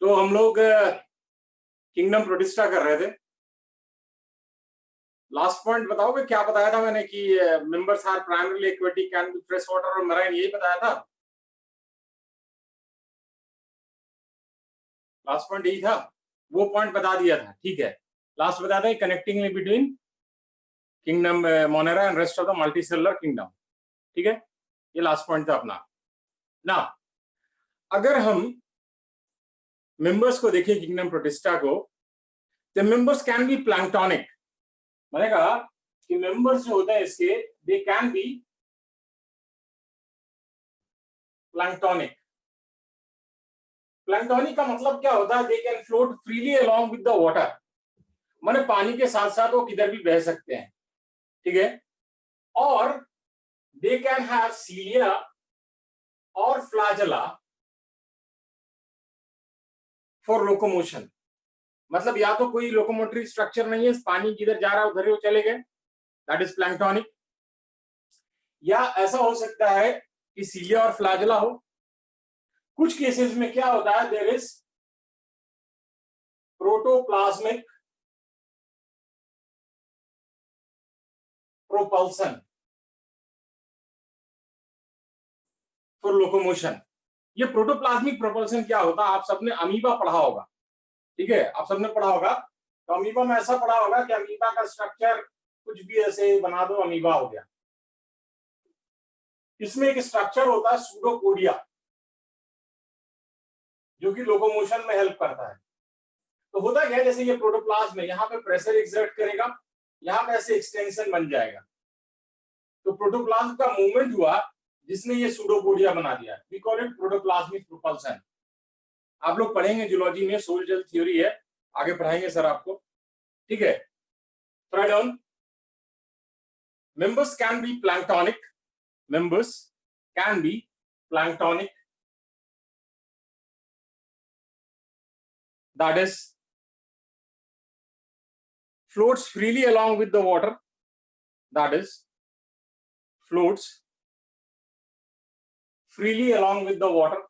तो हम लोग किंगडम प्रोटिस्टा कर रहे थे। लास्ट पॉइंट बताओगे क्या बताया था मैंने कि members are primarily aquatic, can be fresh water और मराइन, यही बताया था। लास्ट पॉइंट यही था, वो पॉइंट बता दिया था। ठीक है, लास्ट बताया था connecting link between kingdom Monera and rest of the multicellular kingdom. ठीक है, ये लास्ट पॉइंट था अपना ना। अगर हम मेंबर्स को देखें किंगडम प्रोटिस्टा को, the members can be planktonic. मैंने कहा कि मेंबर्स जो होते हैं इसके, दे कैन बी प्लैंक्टोनिक। प्लैंक्टोनिक का मतलब क्या होता है? They can float freely along with the water, माने पानी के साथ साथ वो किधर भी बह सकते हैं। ठीक है, और दे कैन हैव सीलिया और फ्लैजेला फॉर लोकोमोशन। मतलब या तो कोई लोकोमोटरी स्ट्रक्चर नहीं है, पानी किधर जा रहा है उधर ही वो चले गए, दैट इज प्लैंक्टोनिक। या ऐसा हो सकता है कि सीलिया और फ्लैजेला हो। कुछ केसेस में क्या होता है, there is protoplasmic propulsion for locomotion. ये प्रोटोप्लाज्मिक प्रोपल्सन क्या होता है, आप सबने अमीबा पढ़ा होगा। ठीक है, आप सबने पढ़ा होगा। तो अमीबा में ऐसा पढ़ा होगा कि अमीबा का स्ट्रक्चर कुछ भी ऐसे बना दो, अमीबा हो गया। इसमें एक स्ट्रक्चर होता है सूडोपोडिया, जो कि लोकोमोशन में हेल्प करता है। तो होता क्या है, जैसे ये प्रोटोप्लाज्म में यहाँ पे प्रेशर एक्सर्ट करेगा, यहाँ पे ऐसे एक्सटेंशन बन जाएगा, तो प्रोटोप्लाज्म का मूवमेंट हुआ जिसने ये सूडोपोडिया बना दिया। We call it protoplasmic propulsion. आप लोग पढ़ेंगे जूलॉजी में, सोल जेल थ्योरी है, आगे पढ़ाएंगे सर आपको। ठीक है, third on, members can be planktonic. Members can be planktonic, that is floats freely along with the water, that is floats freely along with the water,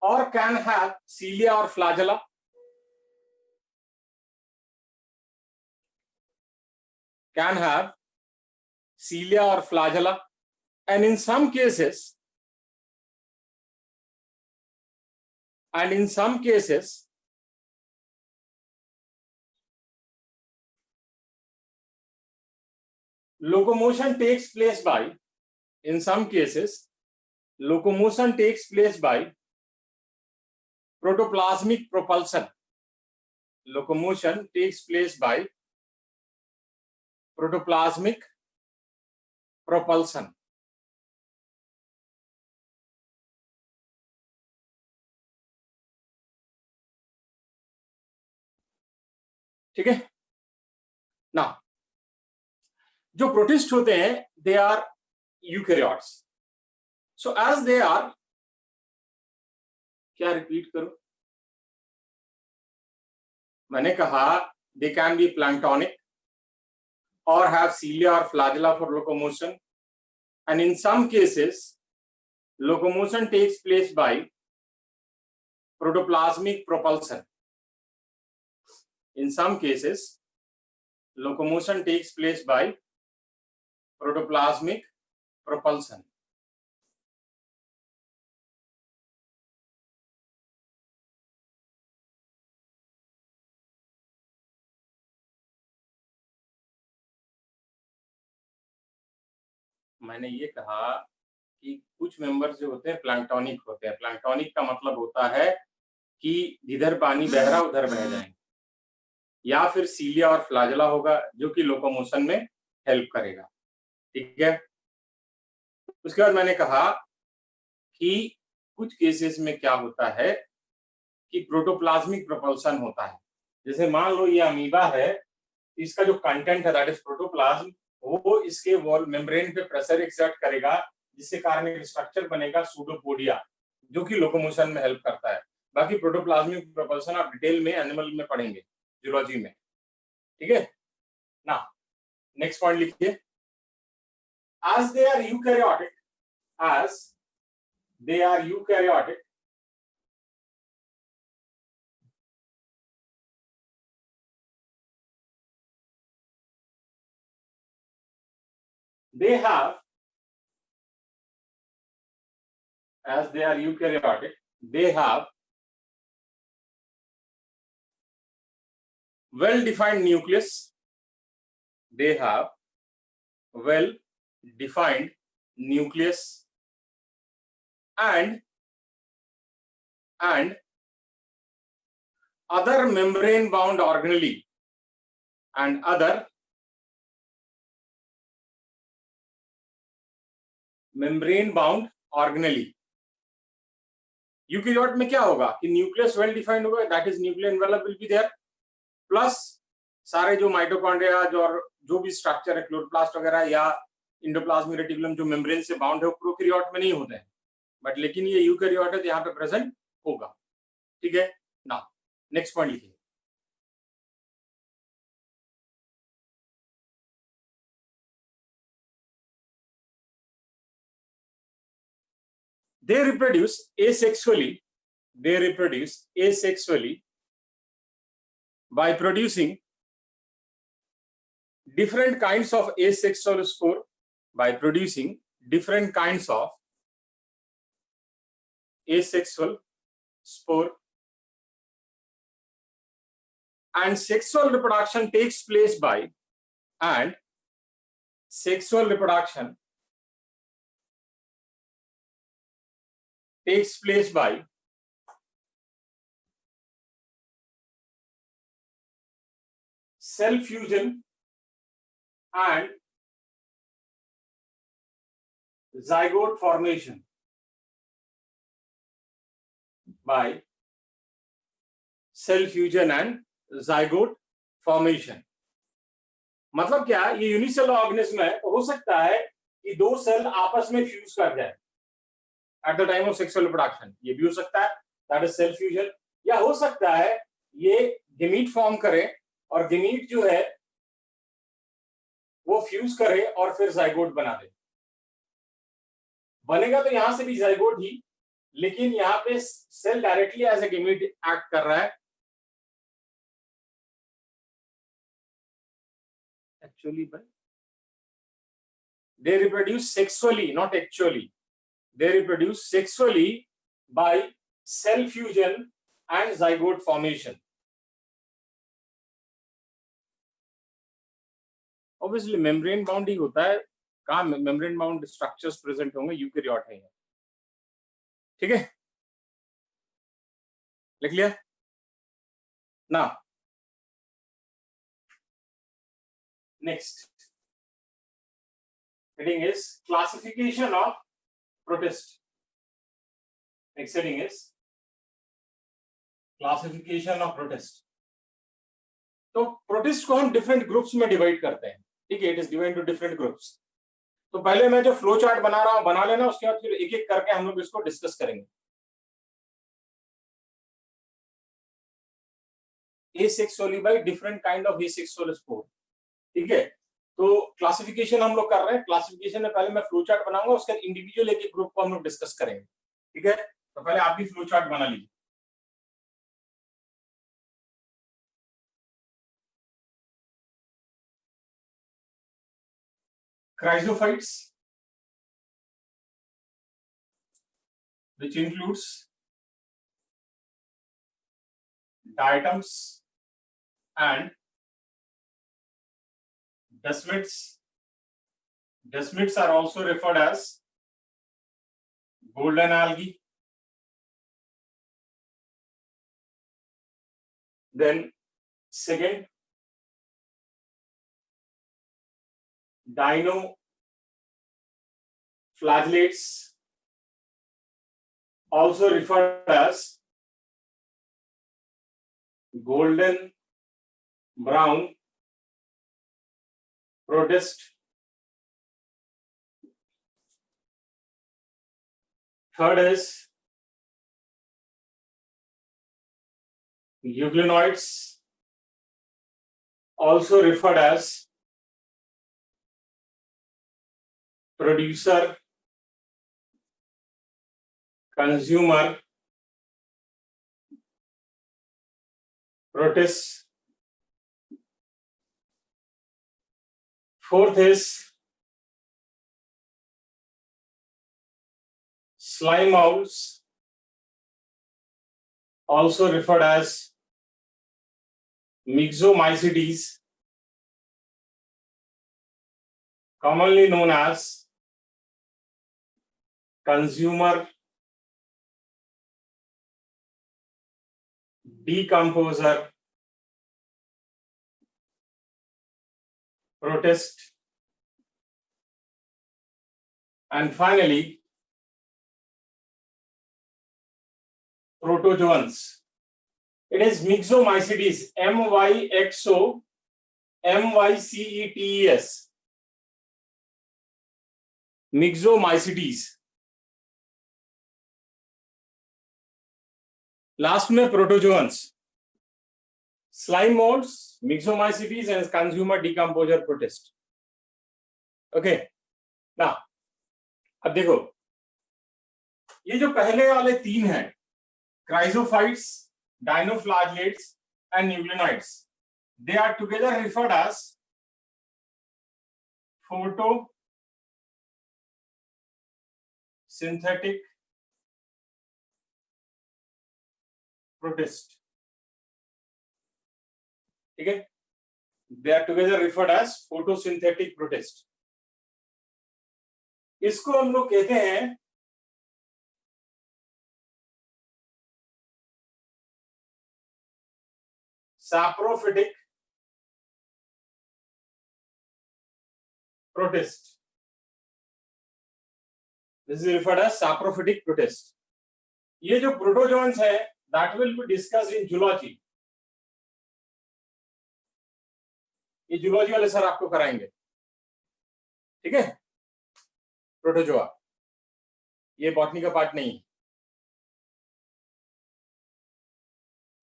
or can have cilia or flagella, can have cilia or flagella, and in some cases locomotion takes place by, in some cases locomotion takes place by protoplasmic propulsion. Locomotion takes place by protoplasmic propulsion. ठीक है ना। जो protist होते हैं they are eukaryotes. So as they are, क्या repeat करो, मैंने कहा दे कैन बी प्लैंक्टोनिक और हैव सीलिया और flagella for locomotion, and in some cases locomotion takes place by protoplasmic propulsion. In some cases locomotion takes place by protoplasmic propulsion. मैंने ये कहा कि कुछ मेंबर्स जो होते हैं प्लैंक्टोनिक होते हैं। प्लैंक्टोनिक का मतलब होता है कि जिधर पानी बह रहा उधर बह जाएंगे, या फिर सीलिया और फ्लैजेला होगा जो कि लोकोमोशन में हेल्प करेगा। ठीक है, उसके बाद मैंने कहा कि कुछ केसेस में क्या होता है कि प्रोटोप्लाज्मिक प्रोपल्सन होता है। जैसे मान लो ये अमीबा है, इसका जो कंटेंट है दैट इज प्रोटोप्लाज्म, वो इसके वॉल मेम्ब्रेन पे प्रेशर एक्सर्ट करेगा, जिससे कारण एक स्ट्रक्चर बनेगा सूडोपोडिया, जो कि लोकोमोशन में हेल्प करता है। बाकी प्रोटोप्लाज्मिक प्रोपल्सन आप डिटेल में एनिमल में पढ़ेंगे जूलॉजी में। ठीक है ना, नेक्स्ट पॉइंट लिखिए। as they are eukaryotic, they have, as they are eukaryotic, they have well-defined nucleus. They have well-defined nucleus and other membrane-bound organelle and other membrane-bound organelle. Eukaryote में क्या होगा कि न्यूक्लियस वेल डिफाइंड होगा, that is nuclear envelope will be there, plus सारे जो mitochondria जो भी structure है क्लोरोप्लास्ट वगैरह या इंडोप्लाज्मिक रेटिकुलम जो मेम्ब्रेन से बाउंड है, वो प्रोकैरियोट में नहीं होते हैं, बट लेकिन ये यूकैरियोट है तो यहाँ पे प्रेजेंट होगा. ठीक है ना. नेक्स्ट पॉइंट लिखिए. They reproduce asexually by producing different kinds of asexual spore, and sexual reproduction takes place by cell fusion and zygote formation. मतलब क्या, ये यूनिसेल ऑर्गेनिज्म है तो हो सकता है कि दो सेल आपस में फ्यूज कर जाए at the time of sexual reproduction. ये भी हो सकता है, दैट इज सेल फ्यूजन. या हो सकता है ये गेमीट फॉर्म करे और गेमीट जो है वो फ्यूज करे और फिर जाइगोट बना दे. बनेगा तो यहां से भी जाइगोट ही, लेकिन यहां पे cell directly as a gamete act कर रहा है. Actually, but they reproduce sexually, not actually. They reproduce sexually by cell fusion and zygote formation. Obviously, membrane bound ही होता है. कहाँ membrane bound structures present होंगे? यूकैरियोट है. ठीक है, लिख लिया ना. Next heading is classification of protist. Next heading is classification of protist. तो प्रोटिस्ट को हम डिफरेंट ग्रुप्स में डिवाइड करते हैं. ठीक है, it is divide two different groups. तो पहले मैं जो फ्लो चार्ट बना रहा हूं बना लेना, उसके बाद फिर एक एक करके हम लोग इसको डिस्कस करेंगे. Asexually by different kind of asexual spore. ठीक है, तो क्लासिफिकेशन हम लोग कर रहे हैं. क्लासिफिकेशन में पहले मैं फ्लो चार्ट बनाऊंगा, उसके बाद इंडिविजुअल एक ग्रुप को हम लोग डिस्कस करेंगे. ठीक है, तो पहले आप भी फ्लो चार्ट बना लीजिए. Chrysophytes, which includes diatoms and desmids. Desmids are also referred as golden algae. Then second, dinoflagellates, also referred as golden brown protist. Third is euglenoids, also referred as producer, consumer, protist. Fourth is slime molds, also referred as myxomycetes, commonly known as consumer, decomposer, protist, and finally protozoans. It is myxomycetes, myxomycetes, myxomycetes. Last में protozoans, slime moulds, myxomycetes and consumer decomposer protist. Okay ना, अब देखो ये जो पहले वाले तीन हैं, chrysophytes, dinoflagellates and nucleonides, they are together referred as photosynthetic protist. ठीक है, they are together referred as photosynthetic protist. इसको हम लोग कहते हैं saprophytic protist. This is referred as saprophytic protist. ये जो प्रोटोजोन्स है, that will be discussed in zoology. ये जूलॉजी वाले सर आपको कराएंगे, ठीक है. प्रोटोजोआ ये बॉटनी का पार्ट नहीं.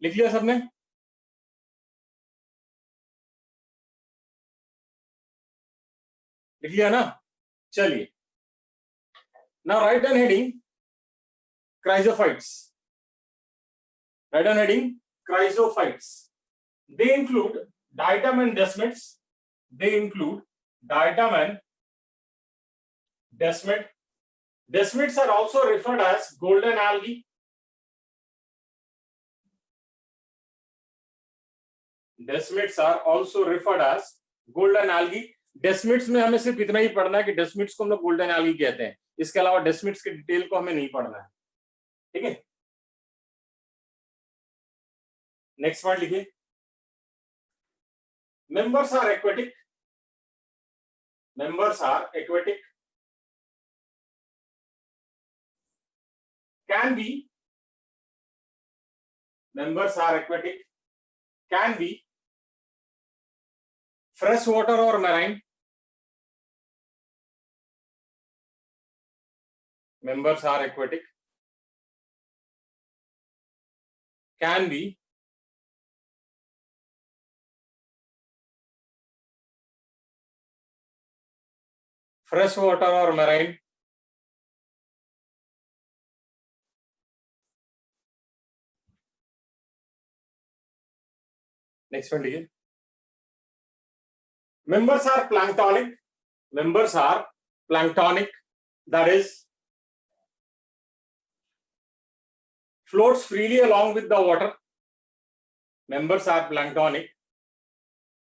लिख लिया सबने? लिख लिया ना? चलिए, now write down heading chrysophytes. Write down heading chrysophytes. They include diatom and desmids. They include diatom and desmid. Desmids are also referred as golden algae. Desmids are also referred as golden algae. Desmids में हमें सिर्फ इतना ही पढ़ना है कि desmids को हम लोग गोल्डन एल्गी कहते हैं. इसके अलावा डेस्मिड्स के डिटेल को हमें नहीं पढ़ना है, ठीक है. नेक्स्ट पॉइंट लिखिए. Members are aquatic. Members are aquatic, can be. Members are aquatic, can be fresh water or marine. Members are aquatic, can be fresh water or marine. Next one, again. Members are planktonic. Members are planktonic, that is floats freely along with the water. Members are planktonic,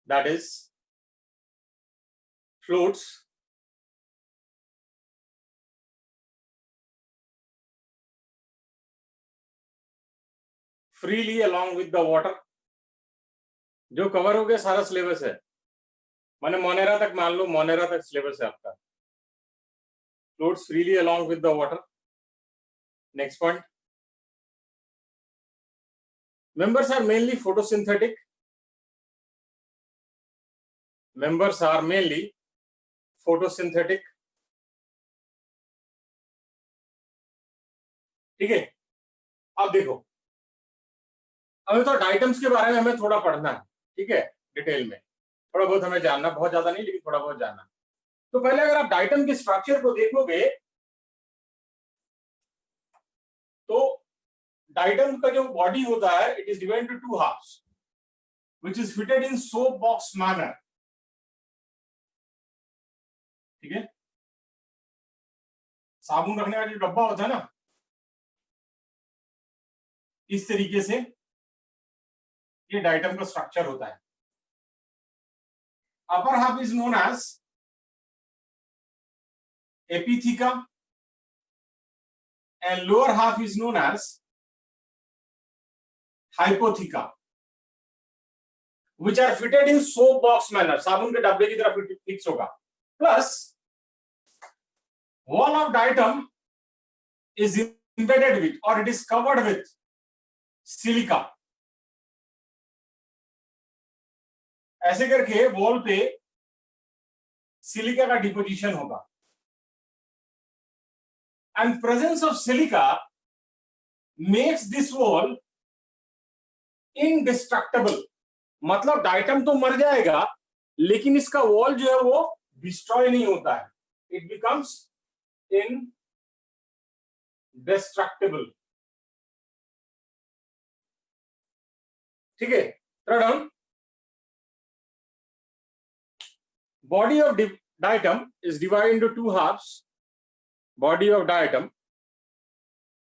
that is floats freely along with the water. जो cover हो गया सारा syllabus है, माने Monera तक मान लो, Monera तक syllabus है आपका. Floats freely along with the water. Next point. Members are mainly photosynthetic. Members are mainly photosynthetic, ठीक है. अब देखो, हमें तो डाइटम्स के बारे में हमें थोड़ा पढ़ना है, ठीक है, डिटेल में. थोड़ा बहुत हमें जानना, बहुत ज्यादा नहीं लेकिन थोड़ा बहुत जानना. तो पहले अगर आप डाइटम के स्ट्रक्चर को देखोगे तो डाइटम का जो बॉडी होता है it is divided into two halves which is fitted in soap box manner. ठीक है, साबुन रखने का जो डब्बा होता है ना, इस तरीके से ये डाइटम का स्ट्रक्चर होता है। Upper half is known as epitheca and lower half is known as hypotheca, which are fitted in soap box manner, साबुन के डब्बे की तरह फिक्स होगा। Plus wall of diatom is embedded with or it is covered with silica। ऐसे करके wall पे silica का डिपोजिशन होगा। And presence of silica makes this wall indestructible। मतलब डाइटम तो मर जाएगा लेकिन इसका वॉल जो है वो डिस्ट्रॉय नहीं होता है, इट बिकम्स indestructible। ठीक है, third down, body of diatom is divided into two halves। Body of diatom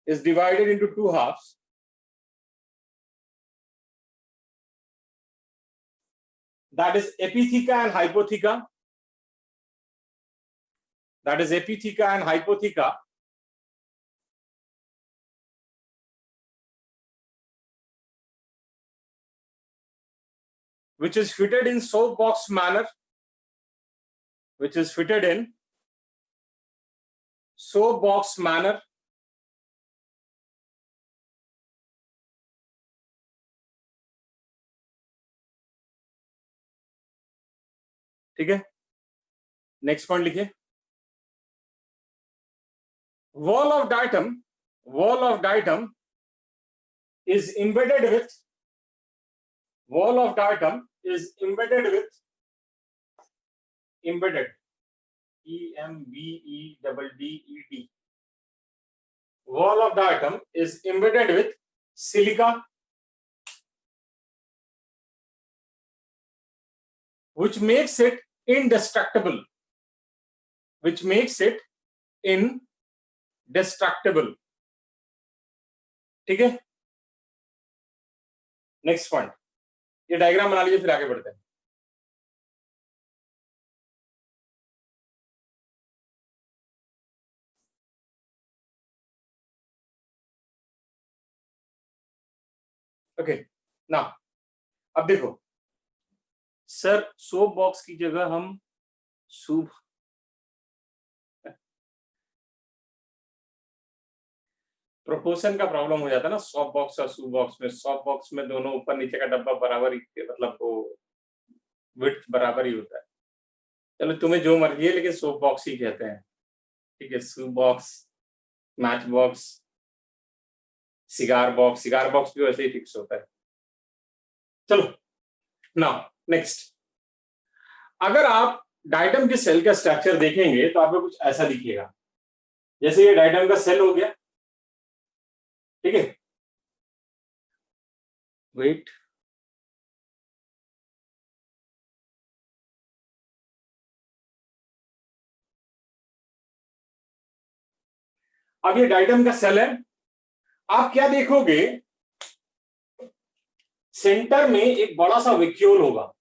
is divided into two halves, that is epitheca and hypotheca। That is epitheca and hypotheca। Which is fitted in soap box manner, which is fitted in soap box manner। ठीक है, next point लिखिए, wall of diatom is embedded with embedded EMBEDDED। Wall of diatom is embedded with silica, which makes it indestructible। ठीक है, next point, ये diagram बना लीजिए फिर आगे बढ़ते हैं। ओके ना, अब देखो सर, सोप बॉक्स की जगह हम सूप प्रोपोर्शन का प्रॉब्लम हो जाता है ना सॉफ्ट बॉक्स और सूप बॉक्स में। सॉफ्ट बॉक्स में दोनों ऊपर नीचे का डब्बा बराबर ही, मतलब वो विड्थ बराबर ही होता है। चलो तुम्हें जो मर्जी है लेकिन सोप बॉक्स ही कहते हैं। ठीक है, soup box, match box, cigar box भी वैसे ही फिक्स होता है। चलो नाउ नेक्स्ट, अगर आप डाइटम के सेल का स्ट्रक्चर देखेंगे तो आपको कुछ ऐसा दिखेगा। जैसे ये डाइटम का सेल हो गया, ठीक है, वेट, अब ये डाइटम का सेल है। आप क्या देखोगे, सेंटर में एक बड़ा सा वैक्यूल होगा।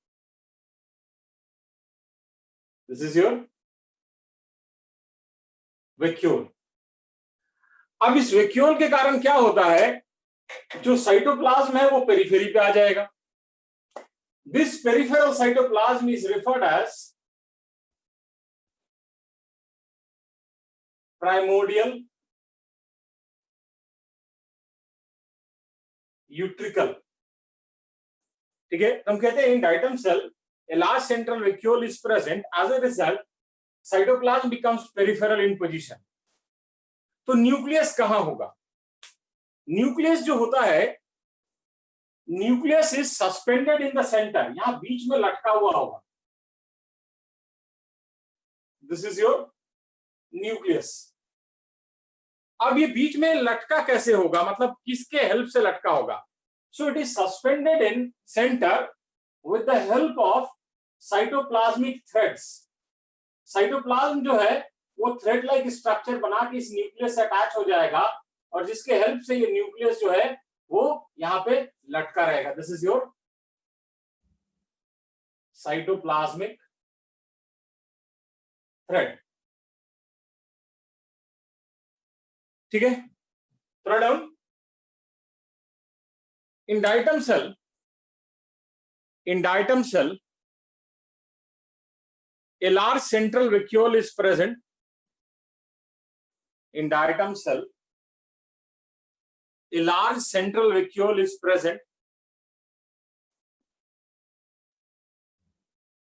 This is your vacuole. अब इस वैक्यूल के कारण क्या होता है, जो साइटोप्लाज्म है वो पेरिफेरी पे आ जाएगा। This peripheral cytoplasm is referred as primordial utricle. ठीक है, हम कहते हैं in diatom cell a large central vacuole is present, as a result cytoplasm becomes peripheral in position। तो न्यूक्लियस कहां होगा, न्यूक्लियस जो होता है, nucleus is suspended in the centre, यहां बीच में लटका हुआ होगा। This is your nucleus. अब ये बीच में लटका कैसे होगा, मतलब किसके हेल्प से लटका होगा? सो it is suspended in centre with the help of cytoplasmic threads. Cytoplasm जो है वो थ्रेड लाइक स्ट्रक्चर बना के इस न्यूक्लियस से अटैच हो जाएगा और जिसके हेल्प से ये न्यूक्लियस जो है वो यहां पे लटका रहेगा। This is your cytoplasmic thread. ठीक है, थोड़ा down. In diatom cell, a large central vacuole is present. In diatom cell, a large central vacuole is present.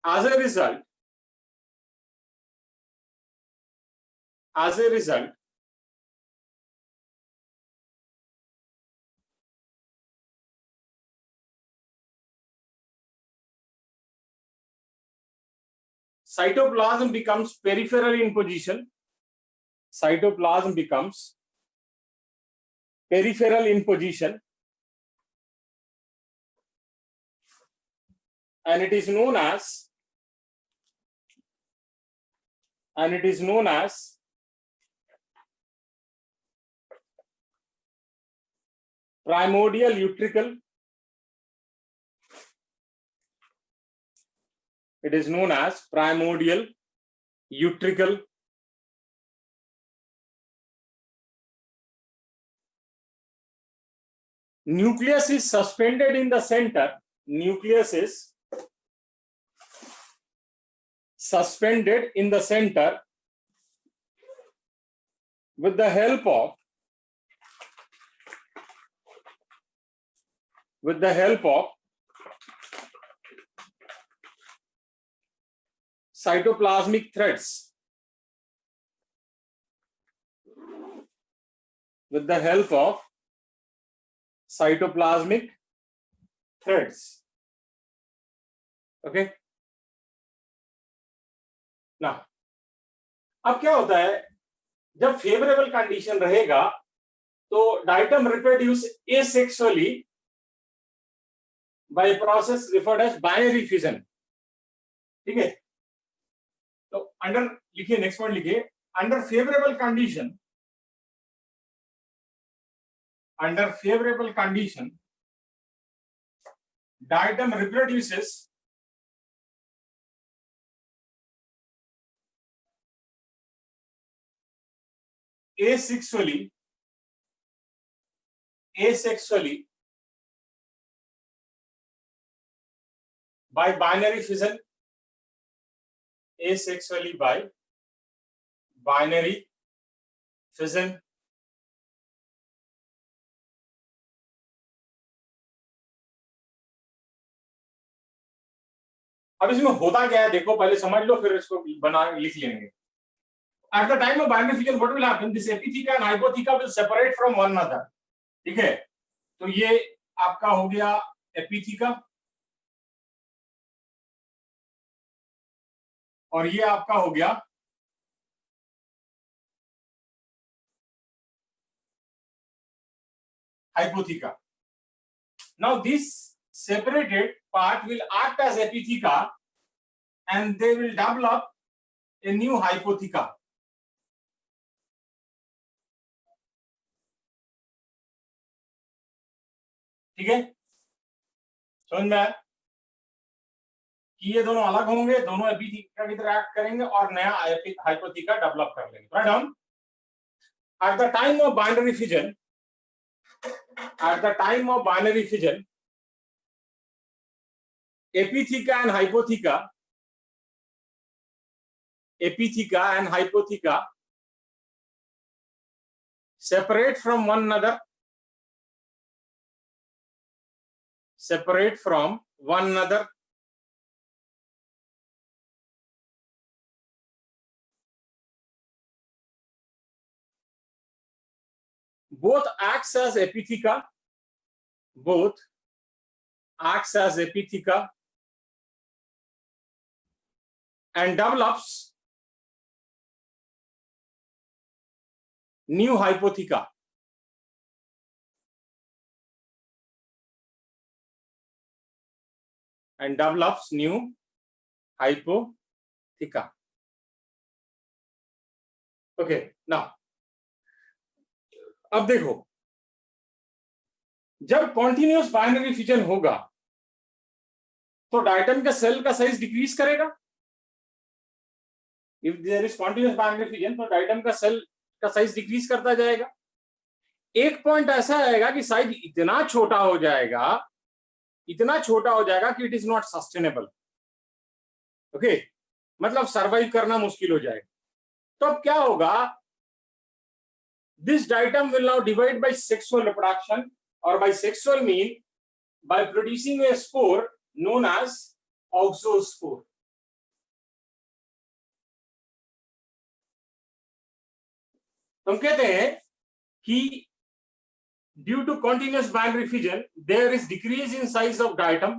As a result, cytoplasm becomes peripheral in position. Cytoplasm becomes peripheral in position, and it is known as primordial utricle. It is known as primordial utricle. Nucleus is suspended in the center. Nucleus is suspended in the center with the help of cytoplasmic threads. With the help of cytoplasmic threads. Okay. Now, अब क्या होता है, जब favourable condition रहेगा तो diatom reproduce asexually by process referred as binary fission. ठीक है, तो अंडर लिखिए, नेक्स्ट पॉइंट लिखिए, under favourable condition diatom reproduces asexually by binary fission. Asexually by binary fission. अब इसमें होता क्या है देखो, पहले समझ लो फिर इसको बना लिख लेंगे। At the time of binary fission, what will happen? This epitheca and hypotheca will separate from one another. ठीक है, तो ये आपका हो गया एपिथीका और ये आपका हो गया hypotheca. Now this separated part will act as epitheca and they will develop a new hypotheca. ठीक है, समझ में आया कि ये दोनों अलग होंगे, दोनों एपिथीका की तरह एक्ट करेंगे और नया हाइपोथीका डेवलप कर लेंगे। Write down. At the time of binary fission, epitheca and hypotheca separate from one another. Both acts as epitheca and develops new hypotheca, and develops new hypotheca. Okay, now अब देखो, जब continuous binary fission होगा तो diatom का cell का size decrease करेगा. If there is continuous binary fission तो diatom का सेल का साइज डिक्रीज करता जाएगा. एक पॉइंट ऐसा आएगा कि साइज इतना छोटा हो जाएगा कि it is not sustainable. Okay, मतलब सर्वाइव करना मुश्किल हो जाएगा. तो अब क्या होगा, this diatom will now divide by sexual reproduction, और by sexual mean by producing a spore known as auxospore. हम कहते हैं कि due to continuous binary fission there is decrease in size of diatom.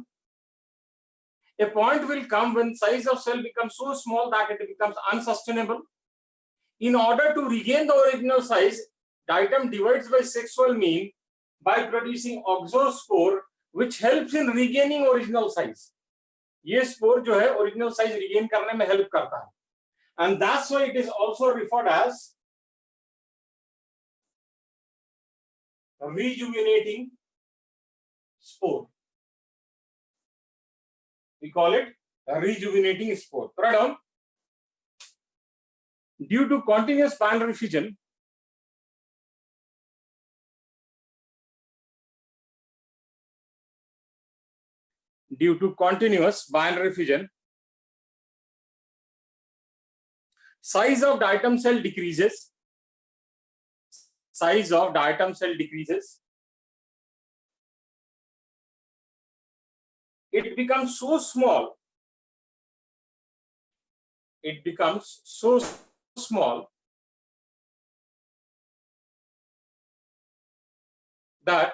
A point will come when size of cell becomes so small that it becomes unsustainable. In order to regain the original size, diatom divides by sexual mean by producing oxospore, which helps in regaining original size. ये spore जो है original size regain करने में help करता है. And that's why it is also referred as rejuvenating spore. We call it a rejuvenating spore. Write down. Due to continuous binary fission, size of diatom cell decreases. Size of diatom cell decreases. It becomes so small. It becomes so small that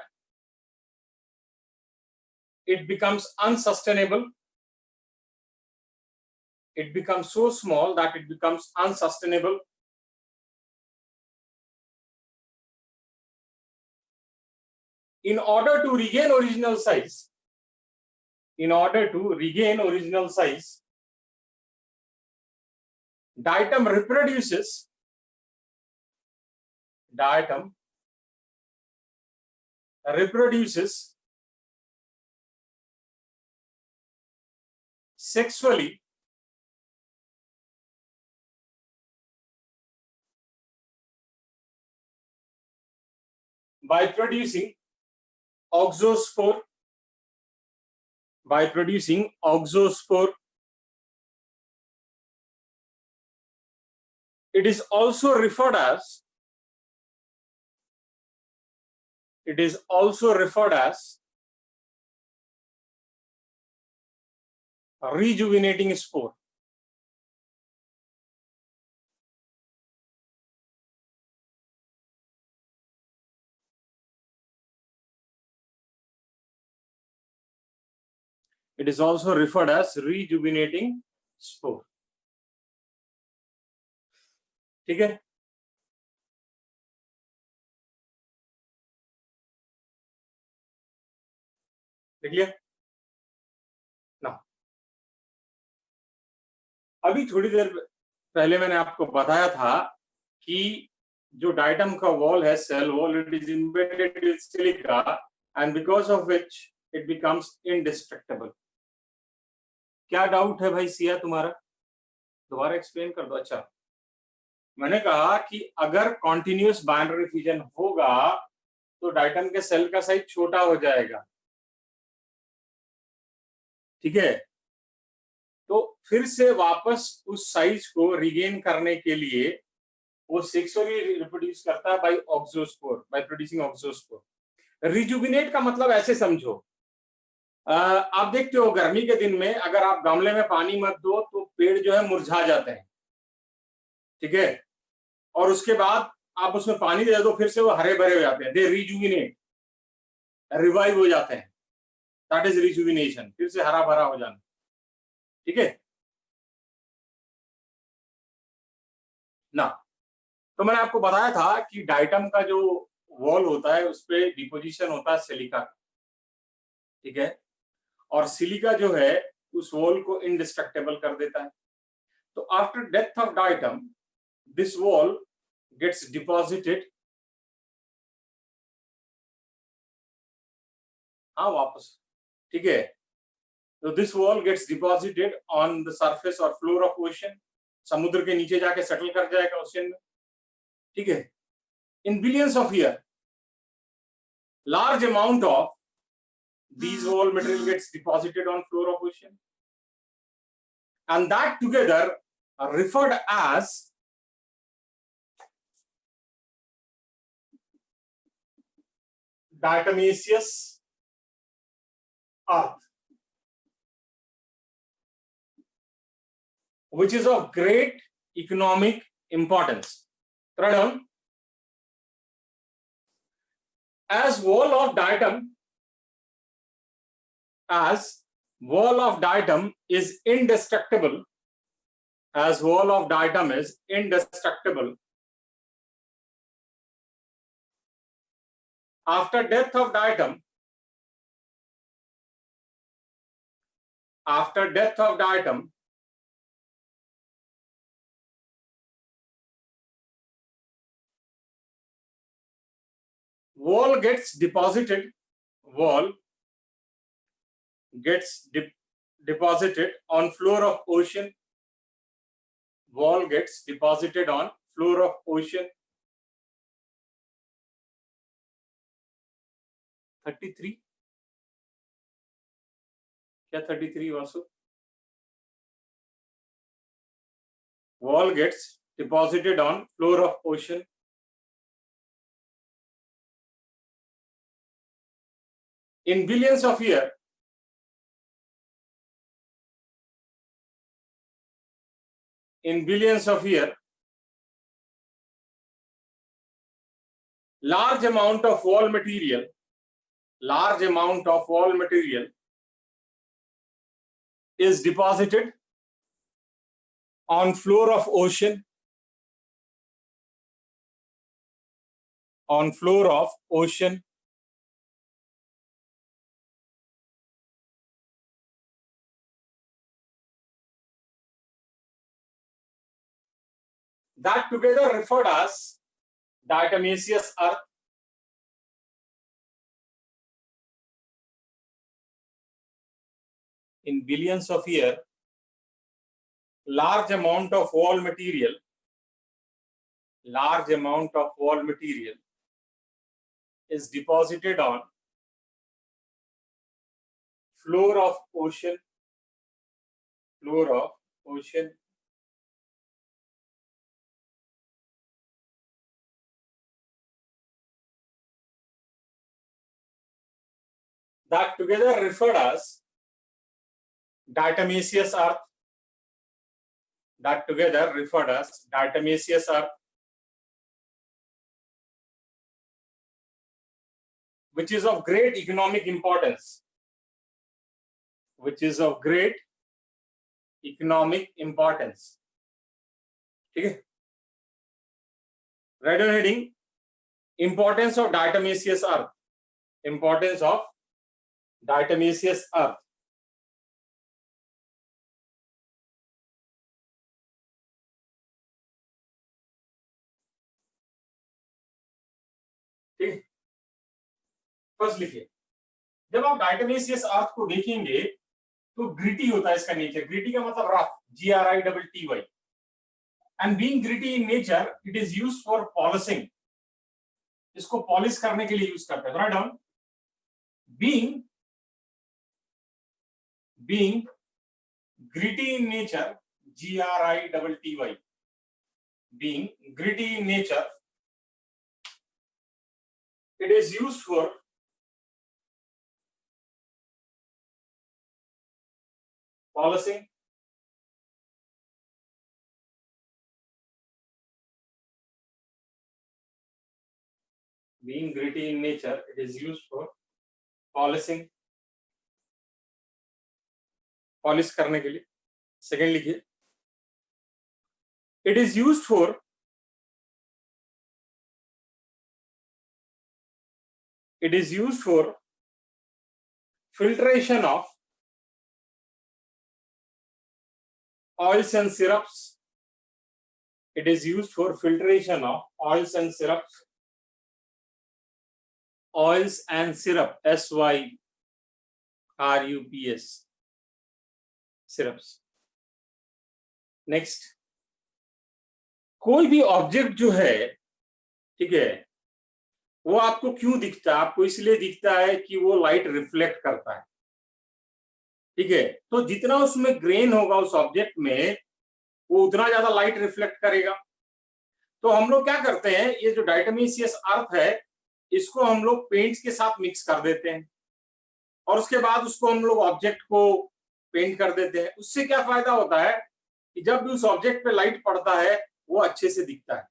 it becomes unsustainable. It becomes so small that it becomes unsustainable. In order to regain original size, diatom reproduces sexually by producing oxospore. It is also referred as rejuvenating spore. It is also referred as rejuvenating spore. ठीक है, देख लिया ना. अभी थोड़ी देर पहले मैंने आपको बताया था कि जो डाइटम का वॉल है, cell wall, it is embedded with silica and because of which it becomes indestructible. क्या डाउट है भाई सिया तुम्हारा? दोबारा एक्सप्लेन कर दो. अच्छा, मैंने कहा कि अगर कॉन्टिन्यूअस बाइनरी फिजन होगा तो डाइटम के सेल का साइज छोटा हो जाएगा. ठीक है, तो फिर से वापस उस साइज को रिगेन करने के लिए वो सेक्सुअली रिप्रोड्यूस करता है बाय ऑक्सोस्पोर, बाय प्रोड्यूसिंग ऑक्सोस्पोर. रिजुविनेट का मतलब ऐसे समझो, आप देखते हो गर्मी के दिन में अगर आप गमले में पानी मत दो तो पेड़ जो है मुरझा जाते हैं. ठीक है, और उसके बाद आप उसमें पानी दे दो, फिर से वो हरे भरे हो जाते हैं. दे रिजुविनेट, रिवाइव हो जाते हैं. दैट इज रिजुविनेशन, फिर से हरा भरा हो जाना. ठीक है ना. तो मैंने आपको बताया था कि डाइटम का जो वॉल होता है उस पे डिपोजिशन होता है सिलिका, ठीक है, और सिलिका जो है उस वॉल को इंडिस्ट्रक्टेबल कर देता है। तो after death of diatom this wall gets deposited, हाँ वापस, ठीक है, तो this wall gets deposited on the surface और फ्लोर ऑफ ओशन, समुद्र के नीचे जाके सेटल कर जाएगा ओशन में, ठीक है। In billions of year large amount of these wall material gets deposited on floor of ocean, and that together are referred as diatomaceous earth, which is of great economic importance. Write down. As wall of diatom is indestructible, as wall of diatom is indestructible, after death of diatom, wall gets deposited on floor of ocean, wall gets deposited on floor of ocean. 33 क्या 33 Vasu? Wall gets deposited on floor of ocean. In billions of years, large amount of wall material is deposited on floor of ocean, that together referred as diatomaceous earth. In billions of years, large amount of wall material is deposited on floor of ocean, that together referred as diatomaceous earth, which is of great economic importance, ठीक है। Write down heading, importance of diatomaceous earth, ठीक। First लिखिए, जब आप diatomaceous earth को देखेंगे तो gritty होता है इसका नेचर। ग्रिटी का मतलब rough, GRITTY, and being gritty in nature it is used for polishing, इसको पॉलिश करने के लिए यूज करते हैं। Write down, being gritty in nature, GRITTY, being gritty in nature, it is used for polishing, being gritty in nature, it is used for polishing, polish करने के लिए। Second लिखिए, it is used for It is used for filtration of oils and syrups. It is used for filtration of oils and syrups. Oils and syrup, SYRUPS, syrups. Next, कोई भी object जो है, ठीक है, वो आपको क्यों दिखता है? आपको इसलिए दिखता है कि वो लाइट रिफ्लेक्ट करता है, ठीक है। तो जितना उसमें ग्रेन होगा उस ऑब्जेक्ट में, वो उतना ज्यादा लाइट रिफ्लेक्ट करेगा। तो हम लोग क्या करते हैं, ये जो डायटोमिसियस अर्थ है, इसको हम लोग पेंट्स के साथ मिक्स कर देते हैं और उसके बाद उसको हम लोग ऑब्जेक्ट को पेंट कर देते हैं। उससे क्या फायदा होता है कि जब भी उस ऑब्जेक्ट पे लाइट पड़ता है वो अच्छे से दिखता है,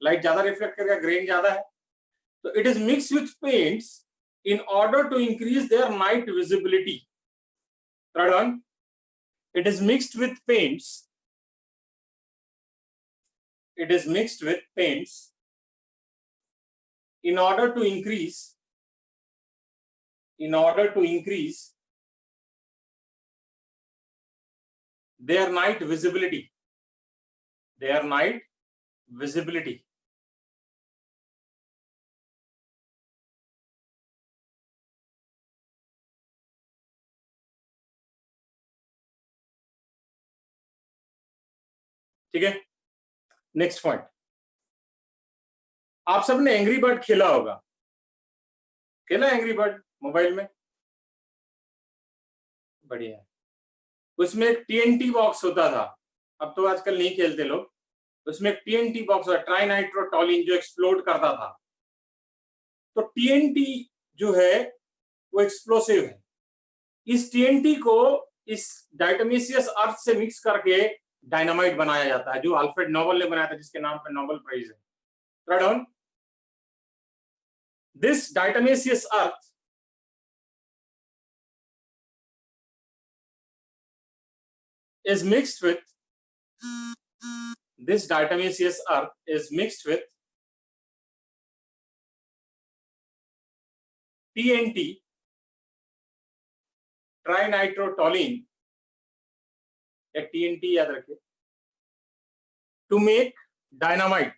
लाइट ज्यादा रिफ्लेक्ट करेगा, ग्रेन ज्यादा है। तो it is mix with paints in order to increase their night visibility. Third one, it is mixed with paints. It is mixed with paints in order to increase their night visibility. Their night visibility. ठीक है। Next point, आप सबने angry bird खेला होगा, खेला angry bird mobile में? बढ़िया। उसमें एक टीएनटी बॉक्स होता था, अब तो आजकल नहीं खेलते लोग। उसमें एक टीएनटी बॉक्स होता, ट्राई नाइट्रोटोलिन, जो एक्सप्लोड करता था। तो टीएनटी जो है वो एक्सप्लोसिव है। इस टीएनटी को इस डायटोमिसियस अर्थ से मिक्स करके डायनामाइट बनाया जाता है, जो अल्फ्रेड नोबल ने बनाया था, जिसके नाम पर नोबेल प्राइज है। Right on. This diatomaceous earth is mixed with TNT, trinitrotoluene या TNT याद रखिए, टू मेक डायनामाइट।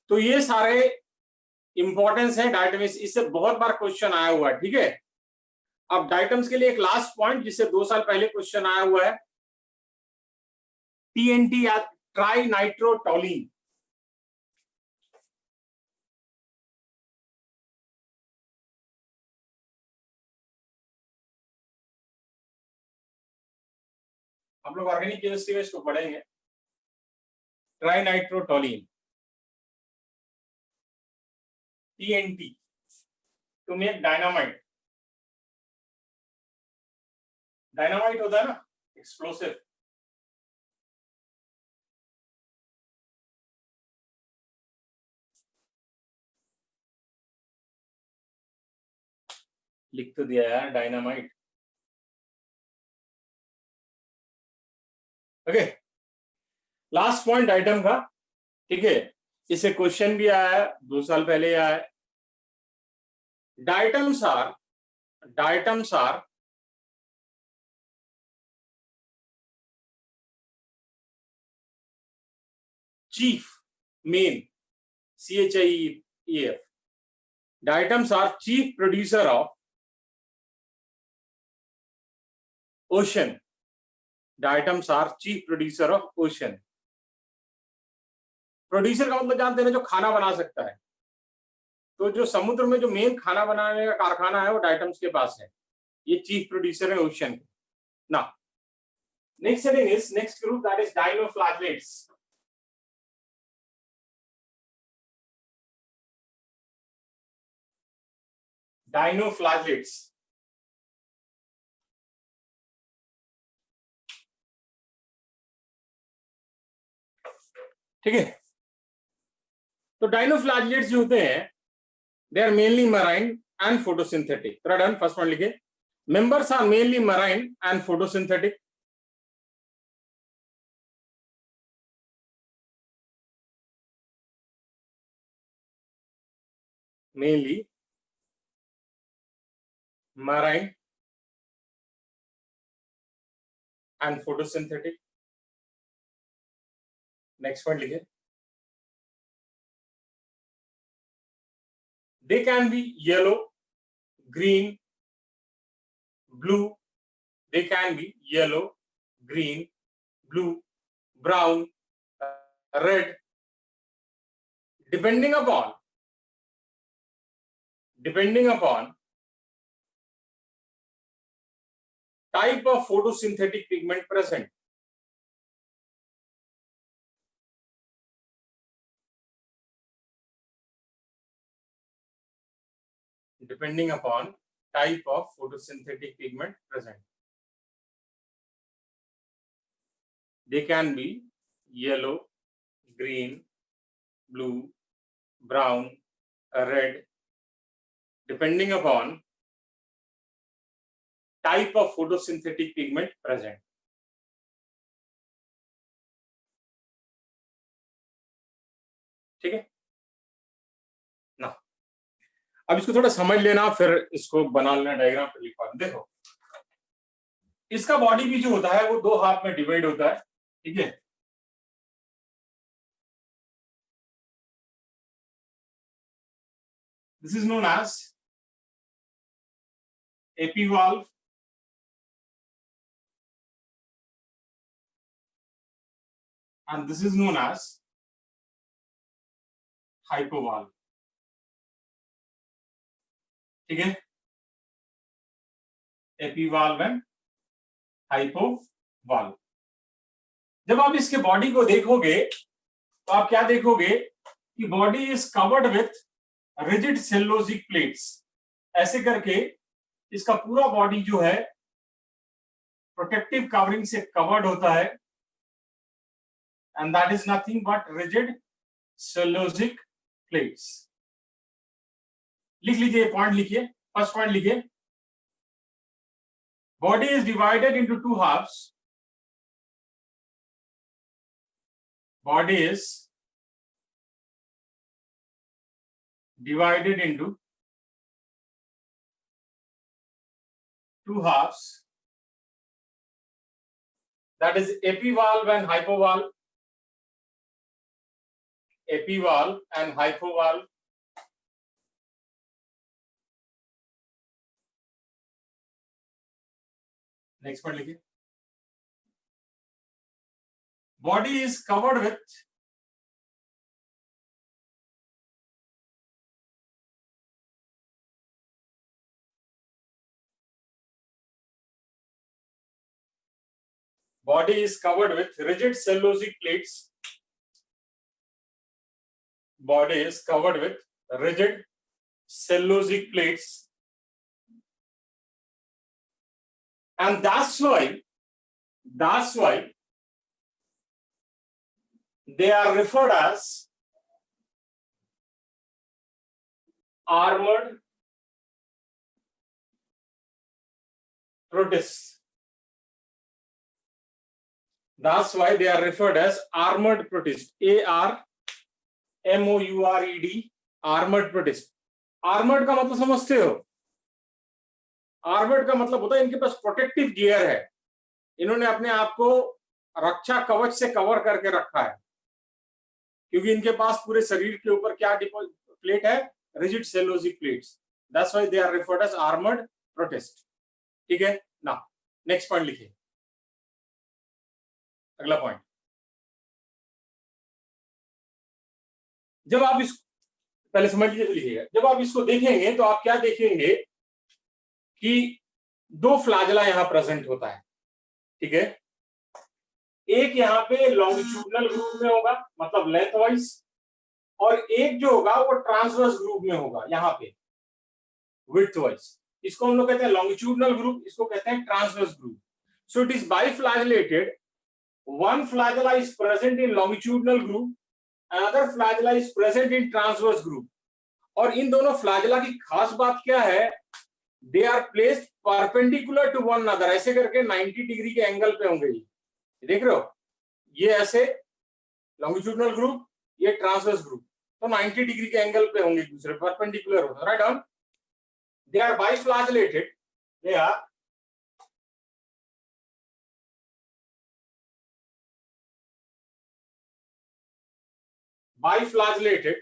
तो ये सारे इंपॉर्टेंस है डायटोमिस, इससे बहुत बार क्वेश्चन आया हुआ है, ठीक है। अब डायटम्स के लिए एक लास्ट पॉइंट जिससे 2 साल पहले क्वेश्चन आया हुआ है, TNT या ट्राइनाइट्रोटोलिन। हम लोग ऑर्गेनिक केमिस्ट्री में इसको पढ़ेंगे, trinitrotoluene, TNT, to make dynamite. Dynamite होता है ना एक्सप्लोसिव। लिख तो दिया यार, dynamite. Okay, last point item का, ठीक है। इसे क्वेश्चन भी आया है, 2 साल पहले आया है। Diatoms are chief, main, CHIEF. Diatoms are chief producer of ocean. Diatoms are chief producer of ocean. Producer का मतलब जानते हैं ना, जो खाना बना सकता है। तो जो समुद्र में जो मेन खाना बनाने का कारखाना है वो डायटम्स के पास है, ये चीफ प्रोड्यूसर है ओशन के। ना next heading is, next group that is dinoflagellates. Dinoflagellates, ठीक है। तो डाइनोफ्लैगेलेट्स जो होते हैं, they are mainly marine and photosynthetic. Done, first point लिखे, members are mainly marine and photosynthetic. mainly marine and photosynthetic. Next point लिखिए, they can be yellow, green, blue. They can be yellow, green, blue, brown, red, depending upon type of photosynthetic pigment present. Depending upon type of photosynthetic pigment present. They can be yellow, green, blue, brown, red, depending upon type of photosynthetic pigment present. ठीक है ना? अब इसको थोड़ा समझ लेना, फिर इसको बना लेना, डायग्राम पे लिखवा। देखो, इसका बॉडी भी जो होता है वो दो हाफ में डिवाइड होता है, ठीक है। This is known as epivalve and this is known as hypovalve, ठीक है। Epivalve and hypovalve. जब आप इसके बॉडी को देखोगे तो आप क्या देखोगे कि body is covered with rigid cellulosic plates. ऐसे करके इसका पूरा बॉडी जो है प्रोटेक्टिव कवरिंग से कवर्ड होता है, and that is nothing but rigid cellulosic plates. लिख लीजिए, पॉइंट लिखिए, फर्स्ट पॉइंट लिखिए, body is divided into two halves. Body is divided into two halves, that is epivalve and hypovalve. Epivalve and hypovalve. Next point लिखिए, body is covered with rigid cellulosic plates. Body is covered with rigid cellulosic plates, and that's why they are referred as armored protists. That's why they are referred as armored protists. ARMOURED, armored protist. Armoured का मतलब समझते हो? Armoured का मतलब होता है इनके पास protective gear है, इन्होंने अपने आप को रक्षा कवच से कवर करके रखा है, क्योंकि इनके पास पूरे शरीर के ऊपर क्या प्लेट है? Rigid cellulosic plates. That's why they are referred as armoured protist, ठीक है ना? नेक्स्ट पॉइंट लिखिए, अगला पॉइंट। जब आप इसको पहले समझ लीजिए, लिखिएगा, जब आप इसको देखेंगे तो आप क्या देखेंगे कि दो फ्लैजेला यहां प्रेजेंट होता है, ठीक है। एक यहाँ पे लॉन्गिट्यूडनल ग्रूव में होगा, मतलब लेंथ वाइज, और एक जो होगा वो ट्रांसवर्स ग्रूव में होगा, यहाँ पे विड्थ वाइज। इसको हम लोग कहते हैं लॉन्गिट्यूडनल ग्रूव, इसको कहते हैं transverse groove. So it is biflagellated, one flagella is present in longitudinal groove, another flagella is present in transverse groove. और इन दोनों फ्लैजेला की खास बात क्या है? They are placed perpendicular to one another, ऐसे करके 90 डिग्री के एंगल पे होंगे। देख रहे हो, ये ऐसे लॉन्गिट्यूडनल ग्रुप, ये ट्रांसवर्स ग्रुप। तो 90 डिग्री के एंगल पे होंगे, दूसरे परपेंडिकुलर होते, right on. They are biflagellated, they are biflagellated.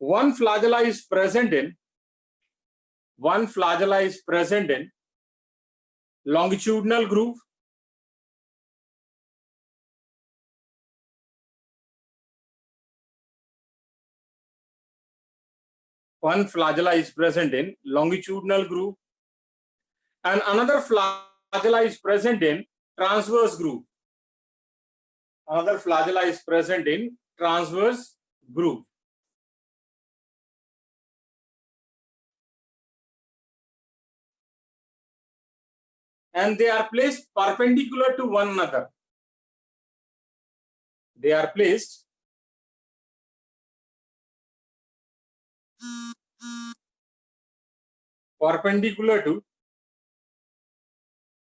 One flagella is present in longitudinal groove, one flagella is present in longitudinal groove, and another flagella is present in transverse groove. Another flagella is present in transverse groove. And they are placed perpendicular to one another. They are placed perpendicular to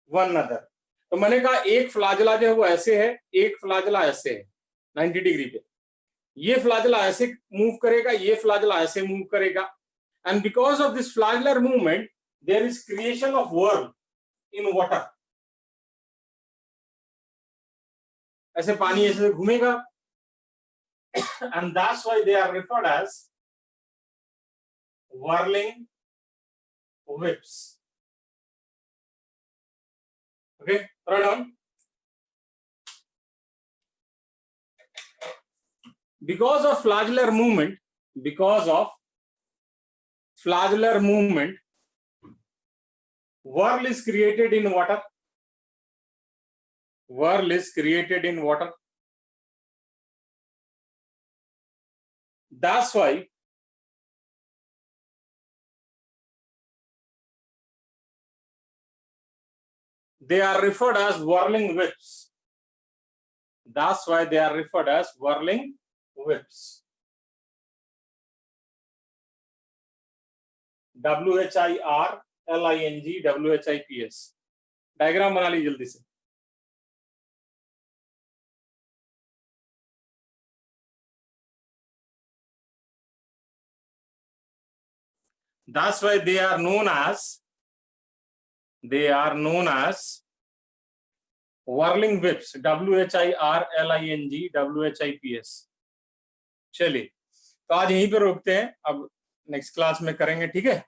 one another. तो मैंने कहा एक flagella जो है वो ऐसे है, एक फ्लाजला ऐसे है 90 डिग्री पे, ये फ्लाजला ऐसे मूव करेगा, ये फ्लाजला ऐसे मूव करेगा, and because of this flagellar movement there is creation of whirl in water. ऐसे पानी ऐसे घूमेगा, and that's why they are referred as whirling whips. Okay, write down. Because of flagellar movement, whirl is created in water. Whirl is created in water. That's why they are referred as whirling whips. That's why they are referred as whirling whips. WHIRLING WHIPS. Diagram बना ली जल्दी से. That's why they are known as whirling whips. WHIRLING WHIPS. चलिए, तो आज यहीं पे रोकते हैं, अब नेक्स्ट क्लास में करेंगे, ठीक है.